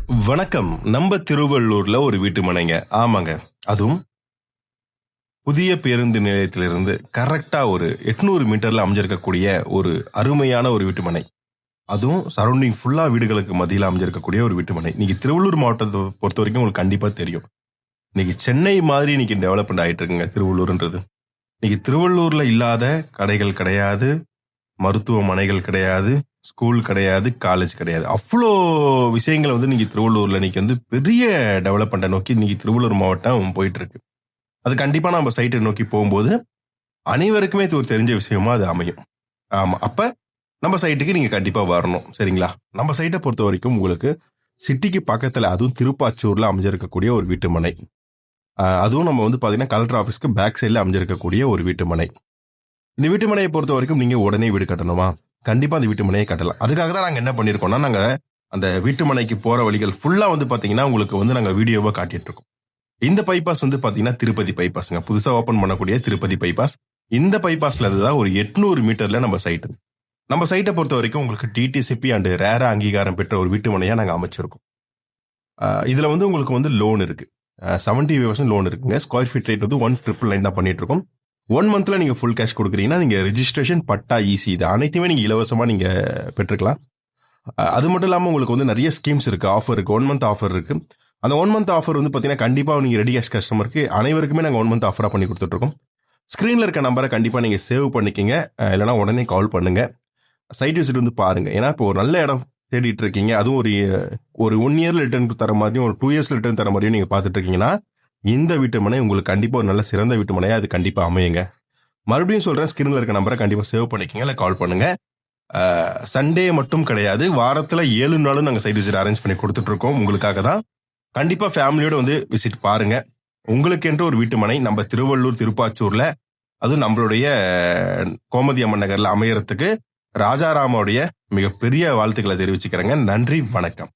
வணக்கம். நம்ம திருவள்ளூர்ல ஒரு வீட்டு மனைங்க. ஆமாங்க. அதுவும் புதிய பேருந்து நிலையத்திலிருந்து கரெக்டா ஒரு 800 மீட்டர்ல அமைஞ்சிருக்கக்கூடிய ஒரு அருமையான ஒரு வீட்டு மனை. அதுவும் சரவுண்டிங் ஃபுல்லா வீடுகளுக்கு மத்தியில அமைஞ்சிருக்கக்கூடிய ஒரு வீட்டு மனை. இன்னைக்கு திருவள்ளூர் மாவட்டத்த பொறுத்தவரைக்கும் உங்களுக்கு கண்டிப்பா தெரியும். இன்னைக்கு சென்னை மாதிரி இன்னைக்கு டெவலப்மெண்ட் ஆயிட்டு இருக்குங்க திருவள்ளூர்ன்றது. இன்னைக்கு திருவள்ளூர்ல இல்லாத கடைகள் கிடையாது, மருத்துவமனைகள் கிடையாது, ஸ்கூல் கிடையாது, காலேஜ் கிடையாது. அவ்ளோ விஷயங்கள் இன்னைக்கு திருவள்ளூர்ல இன்னைக்கு பெரிய டெவலப்மெண்ட்ட நோக்கி இன்னைக்கு திருவள்ளூர் மாவட்டம் போயிட்டு இருக்கு. அது கண்டிப்பா நம்ம சைட்ட நோக்கி போகும்போது, அனைவருக்குமே இது ஒரு தெரிஞ்ச விஷயமா அது அமையும். ஆமா. அப்ப நம்ம சைட்டுக்கு நீங்க கண்டிப்பா வரணும். சரிங்களா? நம்ம சைட்ட பொறுத்தவரைக்கும் உங்களுக்கு சிட்டிக்கு பக்கத்துல, அதுவும் திருப்பாச்சூர்ல அமைஞ்சிருக்கக்கூடிய ஒரு வீட்டு மனை. அதுவும் நம்ம பாத்தீங்கன்னா கலெக்டர் ஆபீஸ்க்கு பேக் சைடுல அமைஞ்சிருக்கக்கூடிய ஒரு வீட்டு மனை. இந்த வீட்டு மனையை பொறுத்த வரைக்கும் நீங்க உடனே வீடு கட்டணுமா? கண்டிப்பா அந்த வீட்டு மனையை கட்டலாம். அதுக்காக தான் நாங்க என்ன பண்ணிருக்கோம்னா, நாங்க அந்த வீட்டு மனைக்கு போற வழிகள் ஃபுல்லா பாத்தீங்கன்னா உங்களுக்கு நாங்க வீடியோவா காட்டிட்டு இருக்கோம். இந்த பைபாஸ் பாத்தீங்கன்னா திருப்பதி பைபாஸ்ங்க. புதுசா ஓபன் பண்ணக்கூடிய திருப்பதி பைபாஸ். இந்த பைபாஸ்ல இருந்து தான் ஒரு 800 மீட்டர்ல நம்ம சைட். நம்ம சைட்டை பொறுத்த வரைக்கும் உங்களுக்கு டிடிசிபி அண்ட் ரேரா அங்கீகாரம் பெற்ற ஒரு வீட்டு மனையா நாங்க அமைச்சிருக்கோம். இதுல உங்களுக்கு லோன் இருக்கு. 70% லோன் இருக்குங்க. ஸ்கொயர் ஃபீட் ரேட் 1,999 தான் பண்ணிட்டு இருக்கோம். 1 மந்த்ல நீங்க ஃபுல் கேஷ் கொடுக்குறீங்கன்னா நீங்க ரெஜிஸ்ட்ரேஷன், பட்டா, ஈசி இது அனைத்துமே நீங்க இலவசமா நீங்க பெற்றுக்கலாம். அது மட்டும் இல்லாம உங்களுக்கு நிறைய ஸ்கீம்ஸ் இருக்கு, ஆஃபர் இருக்கு. 1 மந்த் ஆஃபர் இருக்கு. அந்த 1 மந்த் ஆஃபர் பாத்தீங்கன்னா கண்டிப்பா நீங்க ரெடி கேஷ் கஸ்டமருக்கு அனைவருக்குமே நாங்க 1 மந்த் ஆஃபரா பண்ணி கொடுத்துட்டு இருக்கோம். ஸ்கிரீன்ல இருக்க நம்பரை கண்டிப்பா நீங்க சேவ் பண்ணிக்கங்க. இல்லைன்னா உடனே கால் பண்ணுங்க. சைட் விசிட் பாருங்க. ஏன்னா இப்போ ஒரு நல்ல இடம் தேடிட்டு இருக்கீங்க, அதுவும் ஒரு 1 இயர்ல ரிட்டர்ன் தர மாதிரியும் ஒரு 2 இயர்ஸ்ல ரிட்டர்ன் தர மாதிரியும் நீங்க பாத்துட்டு இருக்கீங்கன்னா, இந்த வீட்டு மனை உங்களுக்கு கண்டிப்பா ஒரு நல்ல சிறந்த வீட்டு மனையா அது கண்டிப்பா அமையுங்க. மறுபடியும் சொல்றேன், ஸ்கிரீன்ல இருக்க நம்பரை கண்டிப்பா சேவ் பண்ணிக்கங்க, இல்ல கால் பண்ணுங்க. சண்டே மட்டும் கிடையாது, வாரத்துல 7 நாளும் நாங்க சைட் விசிட் அரேஞ்ச் பண்ணி கொடுத்துட்டு இருக்கோம் உங்களுக்காக தான். கண்டிப்பா ஃபேமிலியோட விசிட் பாருங்க. உங்களுக்கு என்று ஒரு வீட்டு மனை நம்ம திருவள்ளூர் திருப்பாச்சூர்ல, அதுவும் நம்மளுடைய கோமதி அம்மன் நகர்ல அமையறதுக்கு ராஜாராமோடைய மிகப்பெரிய வாழ்த்துக்களை தெரிவிச்சுக்கிறேங்க. நன்றி, வணக்கம்.